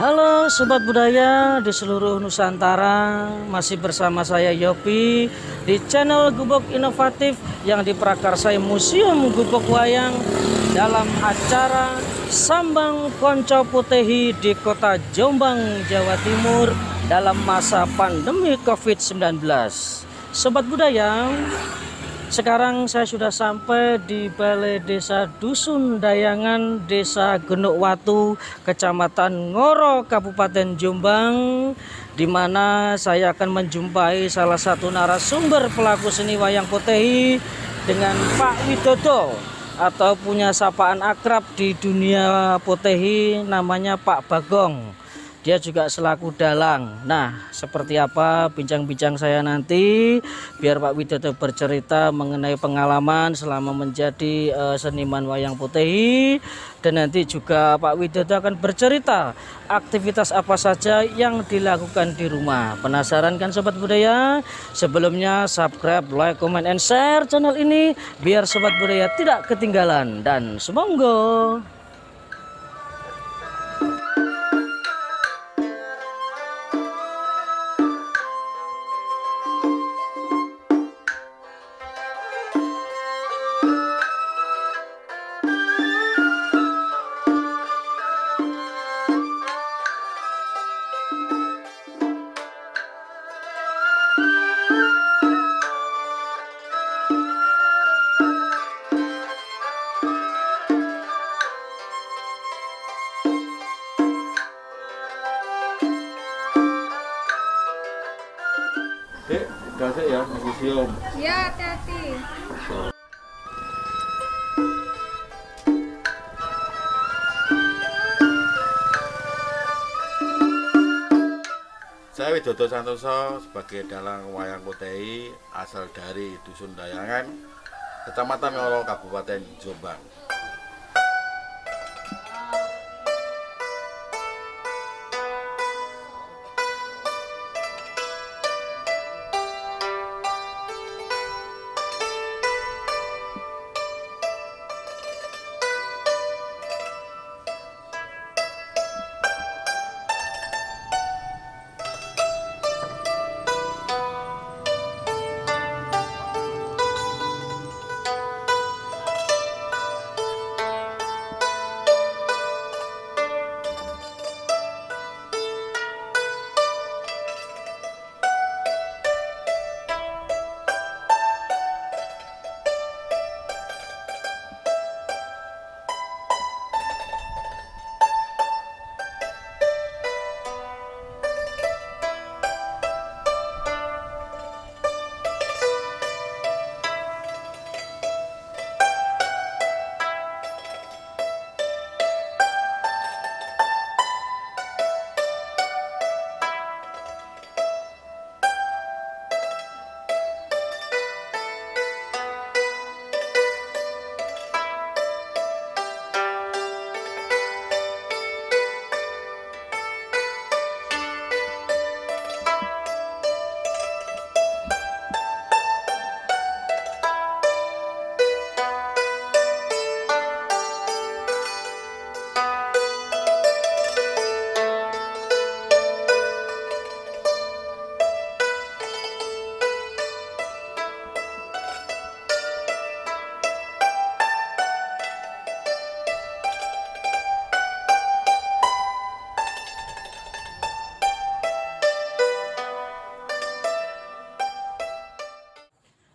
Halo Sobat Budaya di seluruh Nusantara, masih bersama saya Yopi di channel Gubuk Inovatif yang diprakarsai Museum Gubuk Wayang dalam acara Sambang Konco Putehi di Kota Jombang, Jawa Timur dalam masa pandemi COVID-19. Sobat Budaya, sekarang saya sudah sampai di Balai Desa Dusun Dayangan, Desa Genuk Watu, Kecamatan Ngoro, Kabupaten Jombang, di mana saya akan menjumpai salah satu narasumber pelaku seni wayang Putehi dengan Pak Widodo, atau punya sapaan akrab di dunia Putehi namanya Pak Bagong. Dia juga selaku dalang. Nah, seperti apa bincang-bincang saya nanti, biar Pak Widodo bercerita mengenai pengalaman selama menjadi seniman wayang Putehi, dan nanti juga Pak Widodo akan bercerita aktivitas apa saja yang dilakukan di rumah. Penasaran kan Sobat Budaya? Sebelumnya subscribe, like, comment, and share channel ini biar Sobat Budaya tidak ketinggalan, dan semoga. Dek, kasih ya, museum. Ya, hati-hati. Saya Widodo Santoso sebagai dalang wayang Putehi asal dari Dusun Dayangan, Kecamatan Ngoro, Kabupaten Jombang.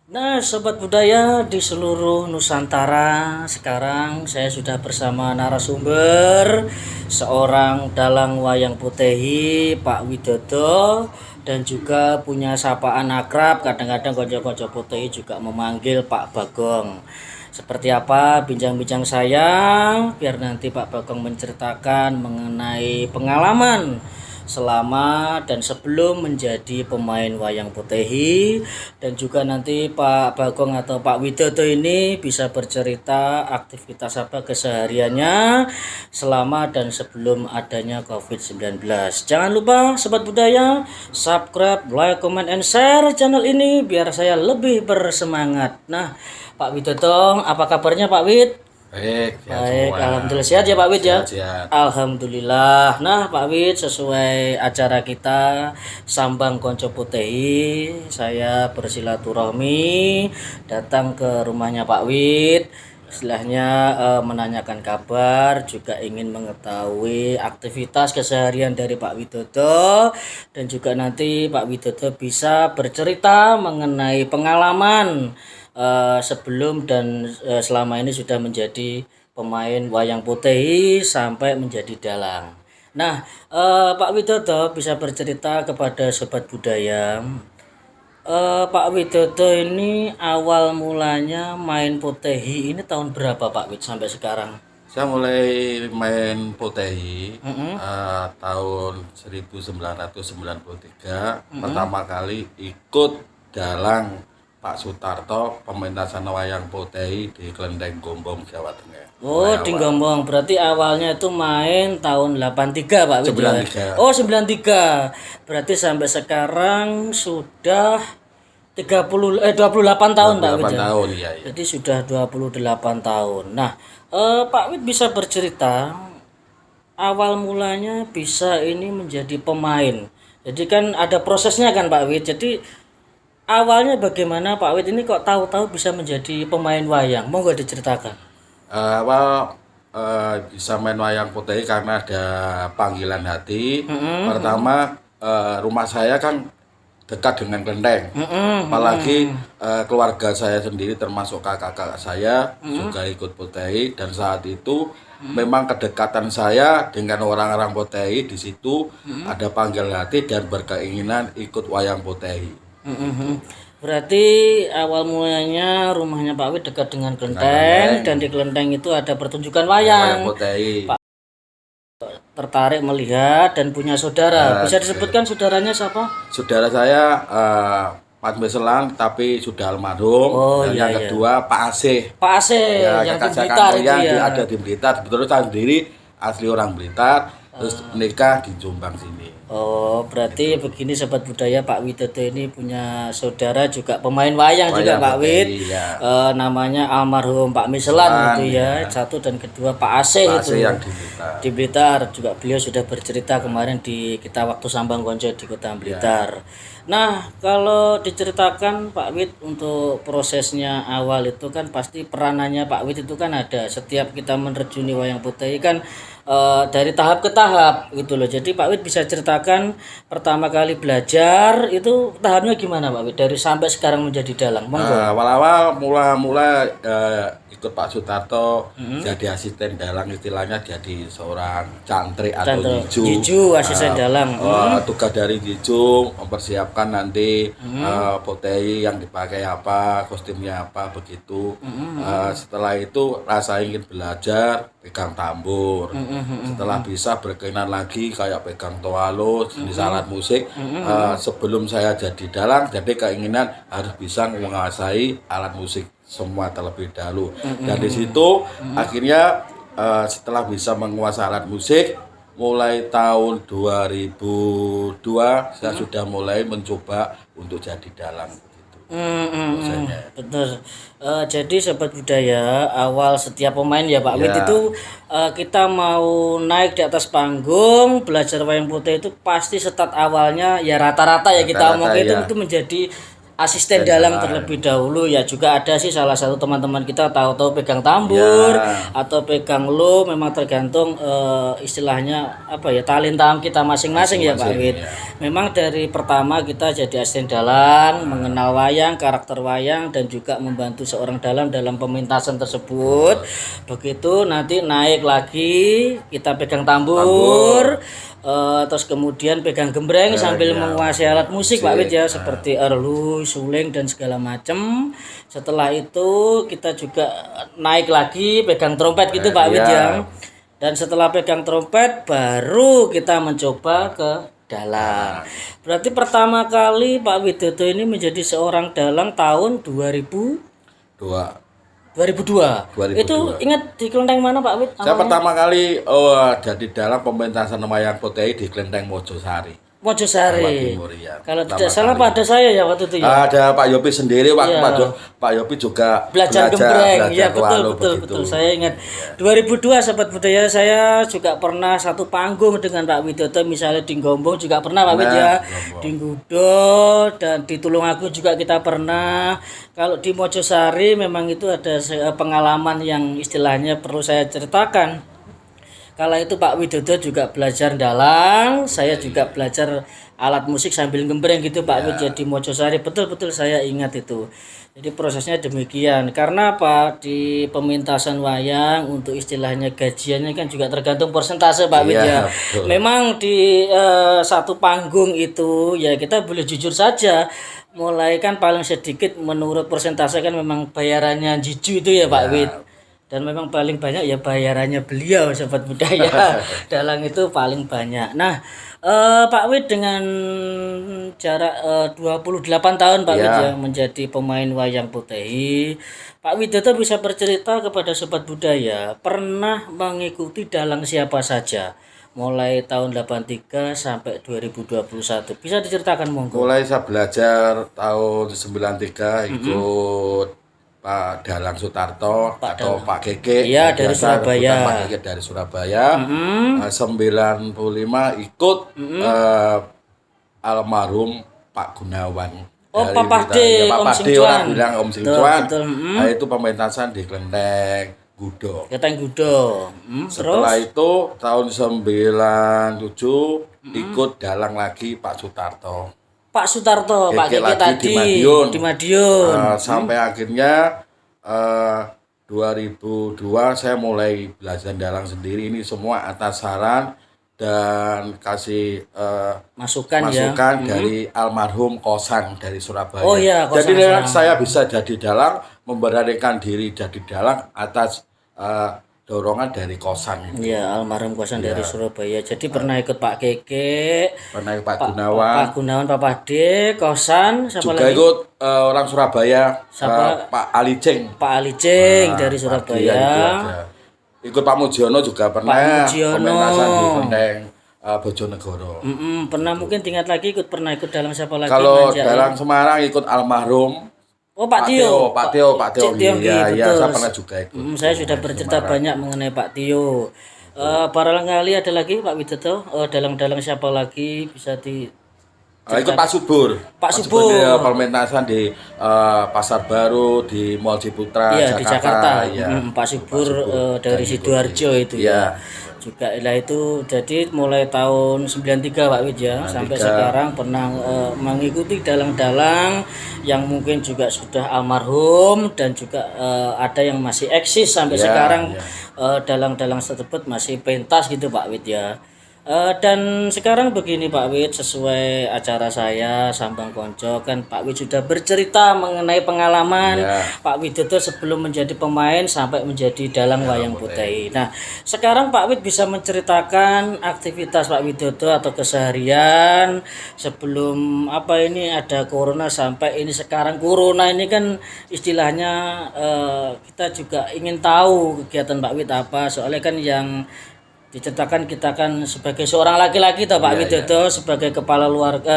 Nah, Sobat Budaya di seluruh Nusantara, sekarang saya sudah bersama narasumber seorang dalang wayang Putehi, Pak Widodo, dan juga punya sapaan akrab, kadang-kadang konco-konco Putehi juga memanggil Pak Bagong. Seperti apa bincang-bincang saya, biar nanti Pak Bagong menceritakan mengenai pengalaman selama dan sebelum menjadi pemain wayang Putehi, dan juga nanti Pak Bagong atau Pak Widodo ini bisa bercerita aktivitas apa kesehariannya selama dan sebelum adanya COVID-19. Jangan lupa Sobat Budaya, subscribe, like, comment, and share channel ini biar saya lebih bersemangat. Nah, Pak Widodo, apa kabarnya Pak Wid? Baik, sehat Baik, semua. alhamdulillah sehat ya Pak Wid ya. Sehat. Alhamdulillah. Nah Pak Wid, sesuai acara kita Sambang Konco Putehi, saya bersilaturahmi datang ke rumahnya Pak Wid. Istilahnya menanyakan kabar, juga ingin mengetahui aktivitas keseharian dari Pak Widodo, dan juga nanti Pak Widodo bisa bercerita mengenai pengalaman sebelum dan selama ini sudah menjadi pemain wayang putih sampai menjadi dalang. Nah, Pak Widodo bisa bercerita kepada sobat budaya. Pak Widodo ini awal mulanya main potehi ini tahun berapa Pak Wid sampai sekarang? Saya mulai main potehi tahun 1993. Pertama kali ikut dalang Pak Sutarto pementasan wayang potehi di Klenteng Gombong, Jawa Tengah. Oh, di Gombong. Berarti awalnya itu main tahun 83 Pak Wid. 93. Oh, 93. Berarti sampai sekarang sudah 28 tahun Pak Wid. 8 tahun ya. Jadi sudah 28 tahun. Nah, Pak Wid bisa bercerita awal mulanya bisa ini menjadi pemain. Jadi kan ada prosesnya kan Pak Wid. Jadi awalnya bagaimana Pak Wid ini kok tahu-tahu bisa menjadi pemain wayang? Mau nggak diceritakan? Awal bisa main wayang potehi karena ada panggilan hati. Pertama rumah saya kan dekat dengan Klenteng. Apalagi keluarga saya sendiri termasuk kakak-kakak saya juga ikut potehi, dan saat itu memang kedekatan saya dengan orang-orang potehi di situ ada panggilan hati dan berkeinginan ikut wayang potehi. Berarti awal mulanya rumahnya Pak Wid dekat dengan Klenteng, dan di Klenteng itu ada pertunjukan Wayang wayang. potehi. Tertarik melihat dan punya saudara. Bisa disebutkan saudaranya siapa? Saudara saya Pak Meselan tapi sudah almarhum. Oh, Dan iya, yang kedua Pak Asih. Pak Ase Ya, yang di kakak saya Blitar itu yang ya. ada di Blitar. Sebetulnya saya sendiri asli orang Blitar, terus menikah di Jombang sini. Oh, berarti begini sobat budaya, Pak Widodo ini punya saudara juga pemain wayang juga Pak Wid. potehi, ya. Namanya almarhum Pak Miselan gitu ya. Satu dan kedua Pak Ase Pak itu. Asih yang di Blitar. Di Blitar juga beliau sudah bercerita kemarin di kita waktu Sambang Konco di Kota Blitar. Nah, kalau diceritakan Pak Wid untuk prosesnya awal itu kan pasti peranannya Pak Wid itu kan ada setiap kita menerjuni wayang putih kan dari tahap ke tahap gitu loh. Jadi Pak Wid bisa ceritakan pertama kali belajar itu tahapnya gimana Pak Wid dari sampai sekarang menjadi dalang. Monggo. Awal-awal mula ikut Pak Sutarto jadi asisten dalang, istilahnya jadi seorang cantrik atau Jiju asisten dalang. Tugas dari Jiju mempersiapkan nanti potehi yang dipakai apa, kostumnya apa, begitu. Setelah itu rasa ingin belajar pegang tambur. Setelah bisa berkainan lagi kayak pegang toalo, jenis alat musik. Sebelum saya jadi dalang, jadi keinginan harus bisa menguasai alat musik semua terlebih dahulu. Dan di situ akhirnya setelah bisa menguasai alat musik, mulai tahun 2002 saya sudah mulai mencoba untuk jadi dalang. Betul. Jadi sobat budaya, awal setiap pemain ya Pak Wid itu kita mau naik di atas panggung belajar wayang putih itu pasti start awalnya ya rata-rata ya kita omong itu menjadi asisten dalang terlebih dahulu ya. Juga ada sih salah satu teman-teman kita tahu-tahu pegang tambur atau pegang lo, memang tergantung istilahnya apa ya talenta kita masing-masing ya Pak Wid. Memang dari pertama kita jadi asisten dalang, mengenal wayang, karakter wayang, dan juga membantu seorang dalang dalam pementasan tersebut. Begitu nanti naik lagi kita pegang tambur. Terus kemudian pegang gembreng sambil menguasai alat musik Pak Wid ya, seperti erlu, suling dan segala macam. Setelah itu kita juga naik lagi pegang trompet gitu Pak Wid ya. Dan setelah pegang trompet baru kita mencoba ke dalang. Berarti pertama kali Pak Widodo ini menjadi seorang dalang tahun 2002. Itu ingat di kelenteng mana Pak Wid? Saya pertama kali jadi dalang pementasan wayang potehi di Klenteng Mojosari. Mojosari. Jawa Timur ya. Kalau Pertama tidak salah kali. Pak, ada saya ya waktu itu ya. Ada Pak Yopi sendiri waktu Iya. Pak Yopi juga Belajar gembreng. Ya betul walu betul begitu. betul. Saya ingat 2002 Sobat Budaya, saya juga pernah satu panggung dengan Pak Widodo, misalnya di Gombong juga pernah Pak Wid ya. Gombong. Di Gudo dan di Tulungagung juga kita pernah. Kalau di Mojosari memang itu ada pengalaman yang istilahnya perlu saya ceritakan. Kala itu Pak Widodo juga belajar dalang, saya juga belajar alat musik sambil gembreng gitu Pak Wid ya di Mojosari. Betul-betul saya ingat itu. Jadi prosesnya demikian. Karena apa? Di pementasan wayang untuk istilahnya gajiannya kan juga tergantung persentase Pak Wid ya. betul. Memang di satu panggung itu ya kita boleh jujur saja. Mulai kan paling sedikit menurut persentase kan memang bayarannya Jiju itu ya Pak Wid. Dan memang paling banyak ya bayarannya beliau Sobat Budaya. Dalang itu paling banyak. Nah, Pak Wid dengan jarak 28 tahun Pak Wid ya menjadi pemain wayang Potehi. Pak Widodo bisa bercerita kepada Sobat Budaya pernah mengikuti dalang siapa saja mulai tahun 83 sampai 2021. Bisa diceritakan monggo. Mulai saya belajar tahun 93 ikut Pak Dalang Sutarto atau Pak Keke. Iya, dari Biasa Surabaya. rebutan Pak Keke dari Surabaya. 95 ikut almarhum Pak Gunawan. Oh, Dari Papa kita- D, ya, Om Papa D Singcuan. orang bilang Om Singcuan. betul. Nah, itu pementasan di Klenteng Gudo. Keteng Gudo. Terus Setelah itu tahun 97 ikut dalang lagi Pak Sutarto. Pak Sutarto, Pak Keke Keke lagi tadi di Madiun. di Madiun. Sampai akhirnya 2002 saya mulai belajar dalang sendiri. Ini semua atas saran dan kasih Masukan dari almarhum Kosang dari Surabaya. Oh iya, Kosang Jadi Sarang. saya bisa jadi dalang, memberanikan diri jadi dalang atas dorongan dari Kosang. Iya, almarhum Kosan dari Surabaya. Jadi pernah ikut Pak Keke, Pernah Pak Gunawan, Pak Gunawan, Papa D, Kosan, siapa juga lagi? ikut orang Surabaya, Siapa? Pak Ali Ceng. Pak Ali Ceng dari Iya, Surabaya. itu aja. Ikut Pak Mujiono juga pernah. Pak Mujiono. Pementasan di Klenteng Bojonegoro. Pernah mungkin tingkat lagi pernah ikut dalam siapa lagi? Kalau Ngajak? dalang Semarang ikut almarhum Oh, Pak Tio. Pak Tio. Cik Tio, Iya, iya, betul. saya pernah juga ikut. Saya sudah bercerita banyak mengenai Pak Tio. Barangkali ada lagi Pak Widodo, dalang-dalang siapa lagi bisa di Ikut Pak Subur. Pak Subur. Ya, pementasan di Pasar Baru, di Mall Ciputra, Iya, di Jakarta. Iya. Pak Subur dari Sidoarjo itu ya. Juga lah itu jadi mulai tahun 93 Pak Wid ya sampai sekarang pernah mengikuti dalang-dalang yang mungkin juga sudah almarhum dan juga ada yang masih eksis sampai sekarang. Dalang-dalang tersebut masih pentas gitu Pak Wid ya. Dan sekarang begini Pak Wid, sesuai acara saya Sambang Konco kan Pak Wid sudah bercerita mengenai pengalaman Pak Widodo sebelum menjadi pemain sampai menjadi dalang wayang Potehi. Nah sekarang Pak Wid bisa menceritakan aktivitas Pak Widodo atau keseharian sebelum ini ada corona sampai ini sekarang. Corona ini kan istilahnya kita juga ingin tahu kegiatan Pak Wid apa, soalnya kan yang diceritakan kita kan sebagai seorang laki-laki toh Pak Widodo sebagai kepala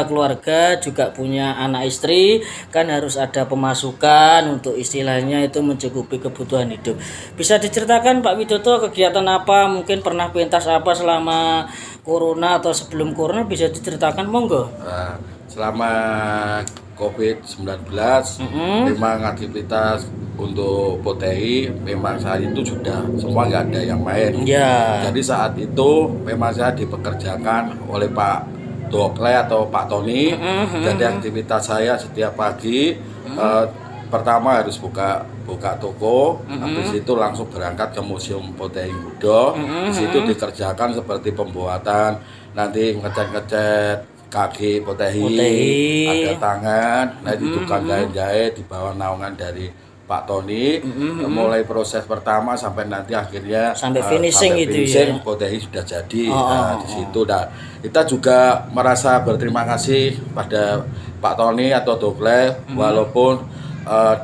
keluarga juga punya anak istri kan harus ada pemasukan untuk istilahnya itu mencukupi kebutuhan hidup. Bisa diceritakan Pak Widodo kegiatan apa, mungkin pernah pentas apa selama corona atau sebelum corona, bisa diceritakan monggo. Selama COVID-19 memang aktivitas untuk Potehi memang saat itu sudah semua nggak ada yang main. Jadi saat itu memang saya dipekerjakan oleh Pak Dokle atau Pak Tony. Jadi aktivitas saya setiap pagi pertama harus buka toko, habis itu langsung berangkat ke Museum Potehi Gudo. Di situ dikerjakan seperti pembuatan, nanti ngecat kaki Potehi, ada tangan, nah itu tukang jahit di bawah naungan dari Pak Tony. Mulai proses pertama sampai nanti akhirnya sampai finishing itu ya. Potehi sudah jadi. Di situ kita juga merasa berterima kasih pada Pak Tony atau Dokle, walaupun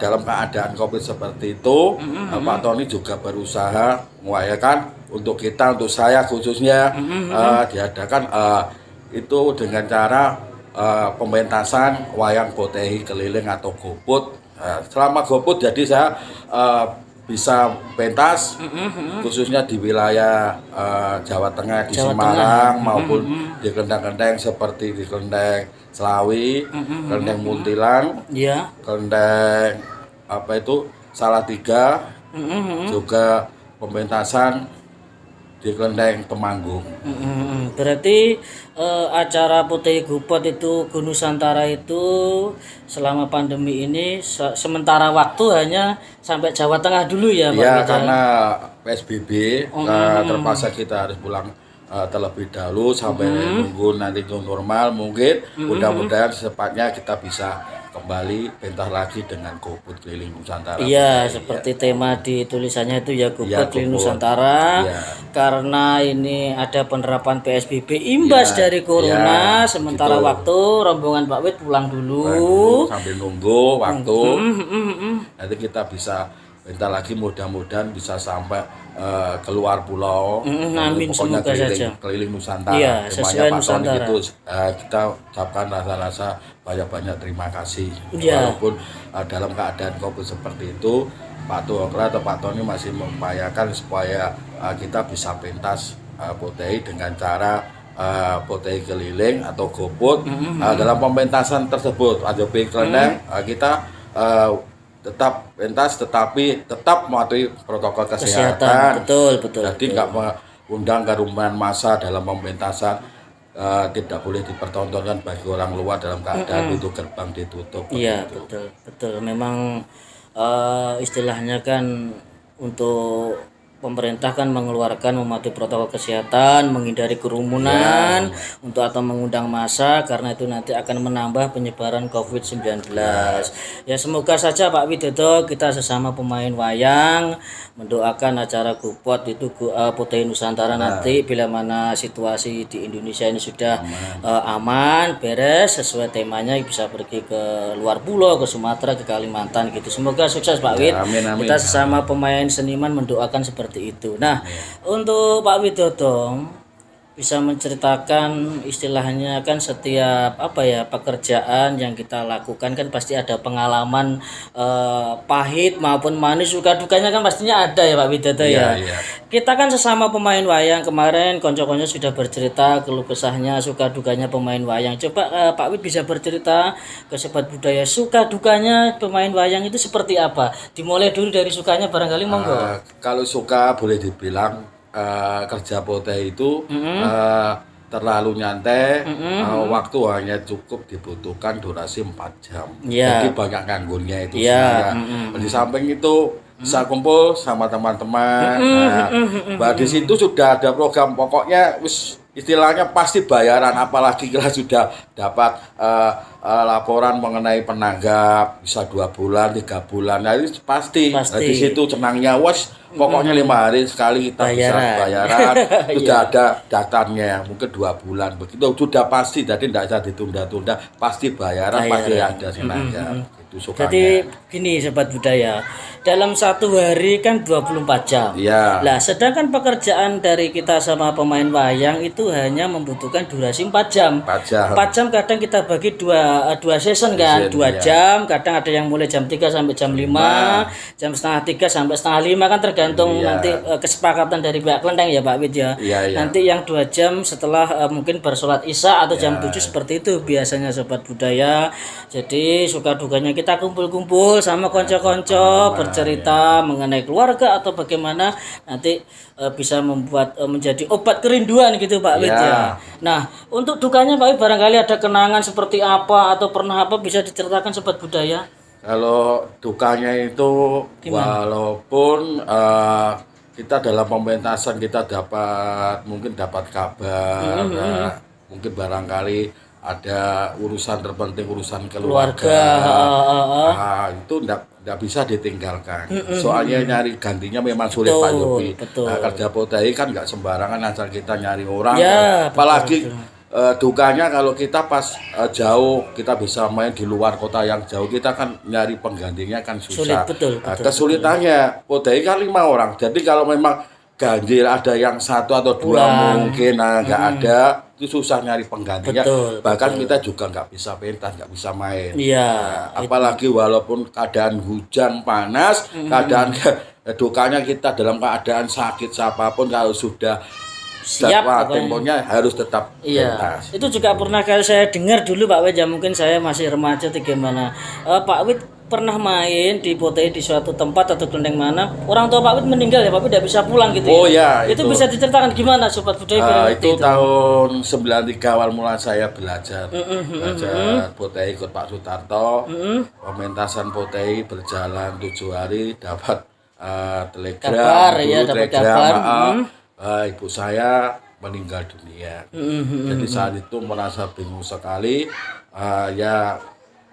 dalam keadaan COVID seperti itu, Pak Tony juga berusaha mengupayakan untuk kita, untuk saya khususnya diadakan itu dengan cara pementasan wayang potehi keliling atau goput. Selama goput jadi saya bisa pentas khususnya di wilayah Jawa Tengah di Jawa Semarang Tengah. maupun di kelenteng-kelenteng seperti di kelenteng Selawi, kelenteng Muntilan, Ya. kelenteng apa itu Salatiga, juga pementasan di kelenteng Temanggung. Berarti acara Potehi Gupot itu Gunusantara itu selama pandemi ini sementara waktu hanya sampai Jawa Tengah dulu ya Pak Ya Wid, karena PSBB terpaksa kita harus pulang terlebih dahulu sampai nunggu nanti new normal. Mungkin mudah-mudahan secepatnya kita bisa kembali pentas lagi dengan goput keliling Nusantara. Iya, seperti tema di tulisannya itu ya Gupot Iya, Keliling Guput. Nusantara. Iya. Karena ini ada penerapan PSBB imbas dari corona, sementara gitu. waktu rombongan Pak Wid pulang dulu. Sambil nunggu waktu nanti kita bisa pentas lagi, mudah-mudahan bisa sampai keluar pulau. Amin, Pokoknya semoga saja. keliling Nusantara. Iya, Temanya sesuai Pak Tony Nusantara. gitu. Kita ucapkan rasa-rasa banyak-banyak terima kasih. Iya. Walaupun dalam keadaan COVID seperti itu, Pak Tuokra atau Pak Tony masih mengupayakan supaya kita bisa pentas potehi dengan cara potehi keliling atau goput. Dalam pementasan tersebut ada kelenteng kita tetap pentas tetapi tetap mematuhi protokol kesehatan. Betul. Jadi nggak mengundang kerumunan massa dalam pementasan, tidak boleh dipertontonkan bagi orang luar dalam keadaan itu gerbang ditutup. Iya, betul. Memang istilahnya kan untuk pemerintah kan mengeluarkan mematuhi protokol kesehatan, menghindari kerumunan untuk atau mengundang massa karena itu nanti akan menambah penyebaran COVID-19. Ya semoga saja Pak Widodo kita sesama pemain wayang mendoakan acara Gupot itu Potehi Nusantara nanti bila mana situasi di Indonesia ini sudah aman, beres sesuai temanya bisa pergi ke luar pulau, ke Sumatera, ke Kalimantan gitu. Semoga sukses Pak Wid. Amin. Kita sesama pemain seniman mendoakan seperti itu. Nah, untuk Pak Widodo bisa menceritakan istilahnya kan setiap pekerjaan yang kita lakukan kan pasti ada pengalaman pahit maupun manis, suka dukanya kan pastinya ada ya Pak Widodo ya. Iya. Kita kan sesama pemain wayang, kemarin konco-konco sudah bercerita keluh kesahnya suka dukanya pemain wayang. Coba Pak Wid bisa bercerita ke Sobat Budaya suka dukanya pemain wayang itu seperti apa? Dimulai dulu dari sukanya barangkali monggo. Kalau suka boleh dibilang kerja potehi itu terlalu nyantai, waktu hanya cukup dibutuhkan durasi 4 jam. Iya. Jadi banyak nganggurnya itu Iya. sebenarnya. Di samping itu bisa kumpul sama teman-teman. Di situ sudah ada program, pokoknya istilahnya pasti bayaran, apalagi kalau sudah dapat laporan mengenai penanggap bisa 2 bulan, 3 bulan. Nah, itu pasti. Nah, di situ senangnya pokoknya 5 hari sekali kita bisa bayaran. Sudah ada daftarnya, mungkin 2 bulan begitu sudah pasti, jadi tidak bisa ditunda-tunda, pasti bayaran. Pasti ada senangnya. Itu sukanya. Jadi gini Sobat Budaya, dalam satu hari kan 24 jam. Iya. Nah, sedangkan pekerjaan dari kita sama pemain wayang itu hanya membutuhkan durasi 4 jam. 4 jam. 4 jam kadang kita bagi dua season kan, 2 jam, kadang ada yang mulai jam 3 sampai jam 5, jam setengah 3 sampai setengah 5 kan tergantung nanti kesepakatan dari pihak kelenteng ya Pak Wid ya. Iya. Nanti yang 2 jam setelah mungkin bersolat Isya atau jam 7 seperti itu biasanya Sobat Budaya. Jadi suka dukanya kita kumpul-kumpul sama konco-konco bercerita mengenai keluarga atau bagaimana nanti bisa membuat menjadi obat kerinduan gitu Pak Wid ya. Nah, untuk dukanya Pak Wid barangkali ada kenangan seperti apa atau pernah apa bisa diceritakan Sobat Budaya? Kalau dukanya itu walaupun kita dalam pementasan kita mungkin dapat kabar, mungkin barangkali ada urusan terpenting, urusan keluarga. Itu enggak bisa ditinggalkan. Soalnya nyari gantinya memang sulit Pak Yopi. Kerja potehi kan enggak sembarangan asal kita nyari orang. Apalagi dukanya kalau kita pas jauh, kita bisa main di luar kota yang jauh, kita kan nyari penggantinya kan susah. Sulit, betul. Kesulitannya potehi kan 5 orang. Jadi kalau memang ganjil, ada yang satu atau dua mungkin, nah nggak ada, itu susah nyari penggantinya. Betul, Bahkan kita juga nggak bisa pentas, nggak bisa main. Iya. Nah, apalagi walaupun keadaan hujan panas, keadaan dukanya kita dalam keadaan sakit siapapun kalau sudah Siap temponya harus tetap Iya, pentas. itu juga pernah kali saya dengar dulu Pak Wid, ya mungkin saya masih remaja atau gimana. Pak Wid pernah main di Potehi di suatu tempat atau kelenteng mana, orang tua Pak Wid meninggal ya, Pak Wid tidak bisa pulang gitu. Oh ya, itu bisa diceritakan gimana Sobat Budaya biar ngerti itu tahun 93 awal mula saya belajar Potehi ikut Pak Sutarto. Pementasan Potehi berjalan 7 hari, dapat telegram, Kabar, ya, dapat kabar. Ibu saya meninggal dunia. Jadi saat itu merasa bingung sekali. Ya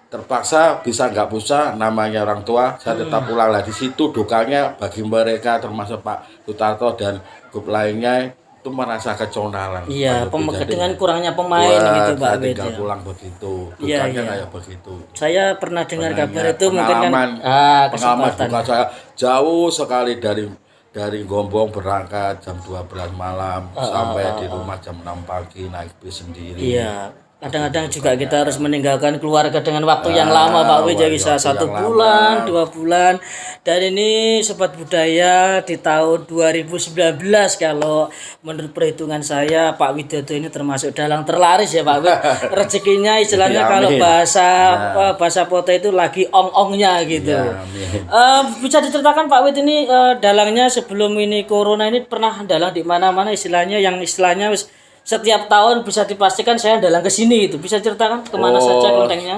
terpaksa bisa nggak bisa, namanya orang tua, saya tetap pulang lah. Di situ dukanya bagi mereka termasuk Pak Sutarto dan grup lainnya itu merasa keconalan. Iya, dengan kurangnya pemain gitu Pak Wid. Tinggal pulang begitu, Iya, dukanya kayak begitu. Saya pernah dengar kabar itu mungkin kan pengalaman duka saya jauh sekali dari Gombong berangkat jam 12 malam sampai di rumah jam 6 pagi naik bis sendiri. Iya. Kadang-kadang juga kita harus meninggalkan keluarga dengan waktu yang lama Pak Wid, bisa 1 bulan, 2 bulan. Dan ini Sobat Budaya di tahun 2019 kalau menurut perhitungan saya Pak Widodo ini termasuk dalang terlaris ya Pak Wid. Rezekinya istilahnya kalau bahasa Potehi itu lagi ong-ongnya gitu. Bisa diceritakan Pak Wid ini dalangnya sebelum ini corona ini pernah dalang di mana-mana istilahnya setiap tahun bisa dipastikan saya dalang ke sini itu. Bisa ceritakan kemana saja kelentengnya?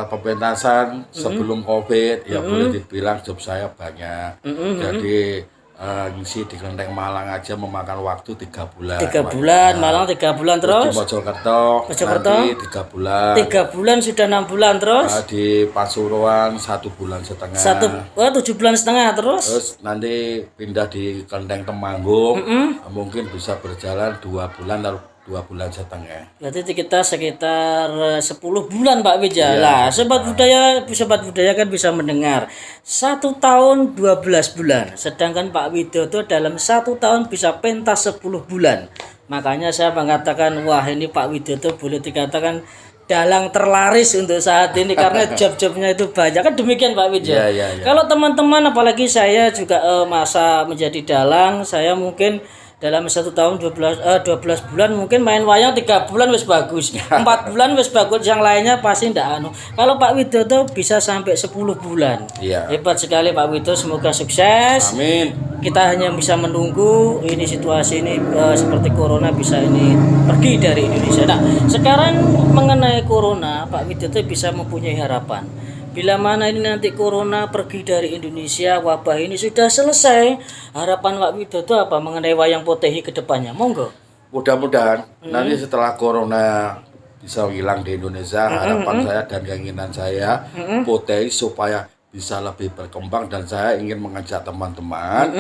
Pementasan sebelum Covid ya boleh dibilang job saya banyak. Jadi ngisi di kelenteng Malang aja memakan waktu 3 bulan. 3 bulan, Malang 3 bulan terus. Di Mojokerto nanti 3 bulan. 3 bulan sudah 6 bulan terus. Di Pasuruan 1 bulan setengah. 7 bulan setengah terus. Terus nanti pindah di kelenteng Temanggung, mungkin bisa berjalan 2 bulan lalu 2 bulan setengah. Berarti kita sekitar 10 bulan Pak Wid ya. Lah, Sobat Budaya kan bisa mendengar 1 tahun 12 bulan. Sedangkan Pak Widodo dalam 1 tahun bisa pentas 10 bulan. Makanya saya mengatakan wah ini Pak Widodo boleh dikatakan dalang terlaris untuk saat ini karena job-jobnya itu banyak kan demikian Pak Wid ya. Kalau teman-teman apalagi saya juga masa menjadi dalang, saya mungkin dalam 1 tahun 12 bulan mungkin main wayang 3 bulan wis bagus, 4 bulan wis bagus, yang lainnya pasti ndak anu. Kalau Pak Widodo bisa sampai 10 bulan. Hebat sekali Pak Widodo, semoga sukses. Amin. Kita hanya bisa menunggu ini situasi ini seperti corona bisa ini pergi dari Indonesia. Nah, sekarang mengenai corona, Pak Widodo bisa mempunyai harapan. Bila mana ini nanti corona pergi dari Indonesia, wabah ini sudah selesai, harapan Pak Widodo apa mengenai wayang Potehi ke depannya? Monggo. Mudah-mudahan nanti setelah corona bisa hilang di Indonesia, harapan saya dan keinginan saya Potehi supaya bisa lebih berkembang, dan saya ingin mengajak teman-teman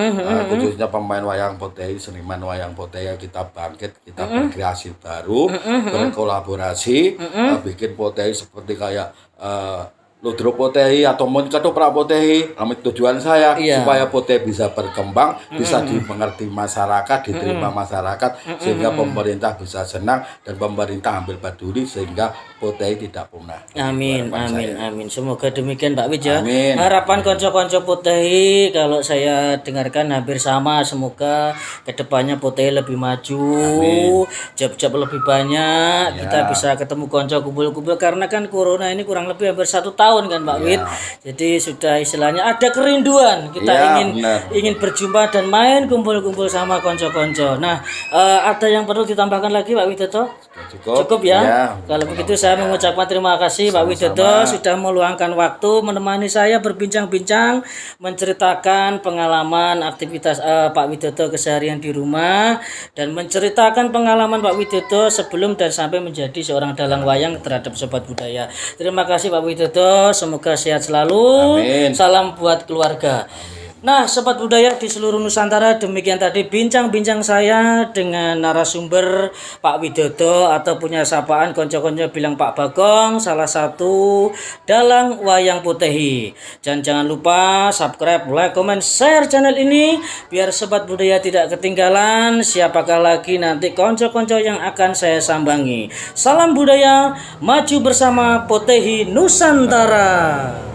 khususnya pemain wayang Potehi, seniman wayang Potehi, kita bangkit, kita berkreasi baru, berkolaborasi, bikin Potehi seperti kayak Ludro Potehi atau Ketoprak Potehi. Tujuan saya supaya Potehi bisa berkembang, bisa dimengerti masyarakat, diterima masyarakat, sehingga pemerintah bisa senang dan pemerintah ambil peduli sehingga Potehi tidak punah. Amin, amin. Semoga demikian Pak Wid ya. Harapan konco-konco Potehi kalau saya dengarkan hampir sama. Semoga kedepannya Potehi lebih maju, job-job lebih banyak, kita bisa ketemu konco kumpul-kumpul karena kan corona ini kurang lebih hampir 1 tahun kan Pak Wid. Jadi sudah istilahnya ada kerinduan kita ingin berjumpa dan main kumpul-kumpul sama konco-konco. Nah, ada yang perlu ditambahkan lagi Pak Widodo? Cukup ya. Kalau begitu saya mengucapkan terima kasih Pak Widodo sudah meluangkan waktu menemani saya berbincang-bincang, menceritakan pengalaman aktivitas Pak Widodo keseharian di rumah dan menceritakan pengalaman Pak Widodo sebelum dan sampai menjadi seorang dalang wayang terhadap Sobat Budaya. Terima kasih Pak Widodo, semoga sehat selalu. Salam buat keluarga. Nah, sobat budaya di seluruh Nusantara, demikian tadi bincang-bincang saya dengan narasumber Pak Widodo atau punya sapaan konco-konco bilang Pak Bagong, salah satu dalang wayang Potehi. Dan jangan lupa subscribe, like, comment, share channel ini biar sobat budaya tidak ketinggalan siapakah lagi nanti konco-konco yang akan saya sambangi. Salam budaya, maju bersama Potehi Nusantara.